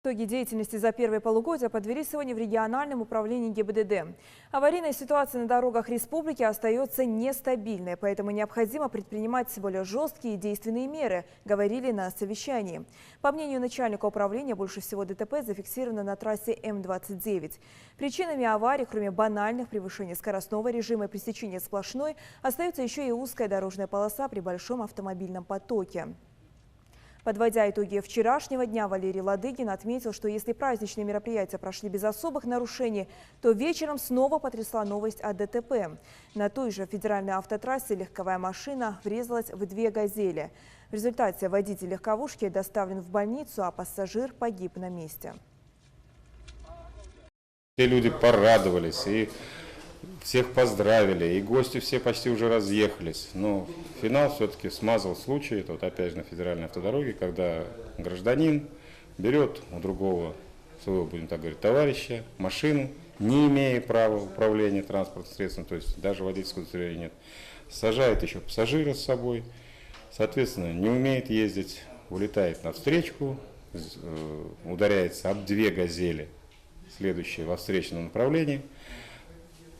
Итоги деятельности за первое полугодие подвели сегодня в региональном управлении ГИБДД. Аварийная ситуация на дорогах республики остается нестабильной, поэтому необходимо предпринимать более жесткие и действенные меры, говорили на совещании. По мнению начальника управления, больше всего ДТП зафиксировано на трассе М-29. Причинами аварий, кроме банальных превышений скоростного режима и пресечения сплошной, остается еще и узкая дорожная полоса при большом автомобильном потоке. Подводя итоги вчерашнего дня, Валерий Ладыгин отметил, что если праздничные мероприятия прошли без особых нарушений, то вечером снова потрясла новость о ДТП. На той же федеральной автотрассе легковая машина врезалась в две «Газели». В результате водитель легковушки доставлен в больницу, а пассажир погиб на месте. Все люди порадовались и всех поздравили, и гости все почти уже разъехались. Но финал все-таки смазал случай, это вот опять же на федеральной автодороге, когда гражданин берет у другого своего, будем так говорить, товарища машину, не имея права управления транспортным средством, то есть даже водительского удостоверения нет, сажает еще пассажира с собой, соответственно, не умеет ездить, улетает навстречку, ударяется об две «Газели», следующие во встречном направлении.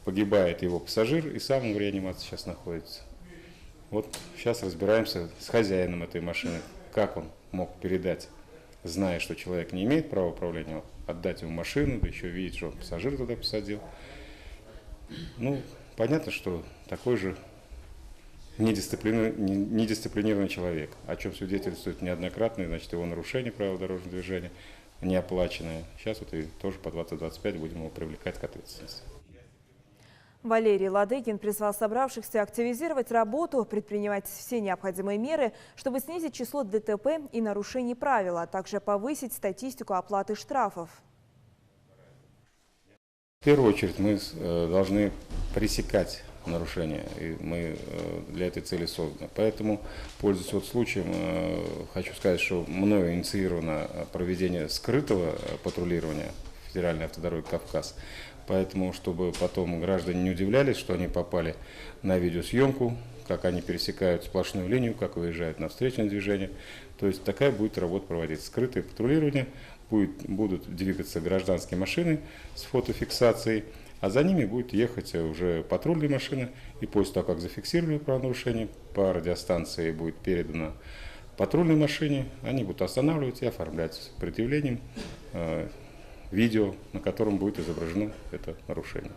Погибает его пассажир, и сам он в реанимации сейчас находится. Вот сейчас разбираемся с хозяином этой машины, как он мог передать, зная, что человек не имеет права управления, отдать ему машину, да еще видеть, что он пассажир туда посадил. Ну, понятно, что такой же недисциплинированный человек, о чем свидетельствует неоднократно, значит, его нарушение правил дорожного движения, неоплаченное. Сейчас вот и тоже по 20-25 будем его привлекать к ответственности. Валерий Ладыгин призвал собравшихся активизировать работу, предпринимать все необходимые меры, чтобы снизить число ДТП и нарушений правил, а также повысить статистику оплаты штрафов. В первую очередь мы должны пресекать нарушения, и мы для этой цели созданы. Поэтому, пользуясь вот случаем, хочу сказать, что мною инициировано проведение скрытого патрулирования федеральной автодороги «Кавказ». Поэтому, чтобы потом граждане не удивлялись, что они попали на видеосъемку, как они пересекают сплошную линию, как выезжают на встречное движение. То есть такая будет работа проводиться. Скрытое патрулирование, будут двигаться гражданские машины с фотофиксацией, а за ними будет ехать уже патрульные машины. И после того, как зафиксировали правонарушение, по радиостанции будет передано патрульной машине, они будут останавливаться и оформлять с предъявлением видео, на котором будет изображено это нарушение.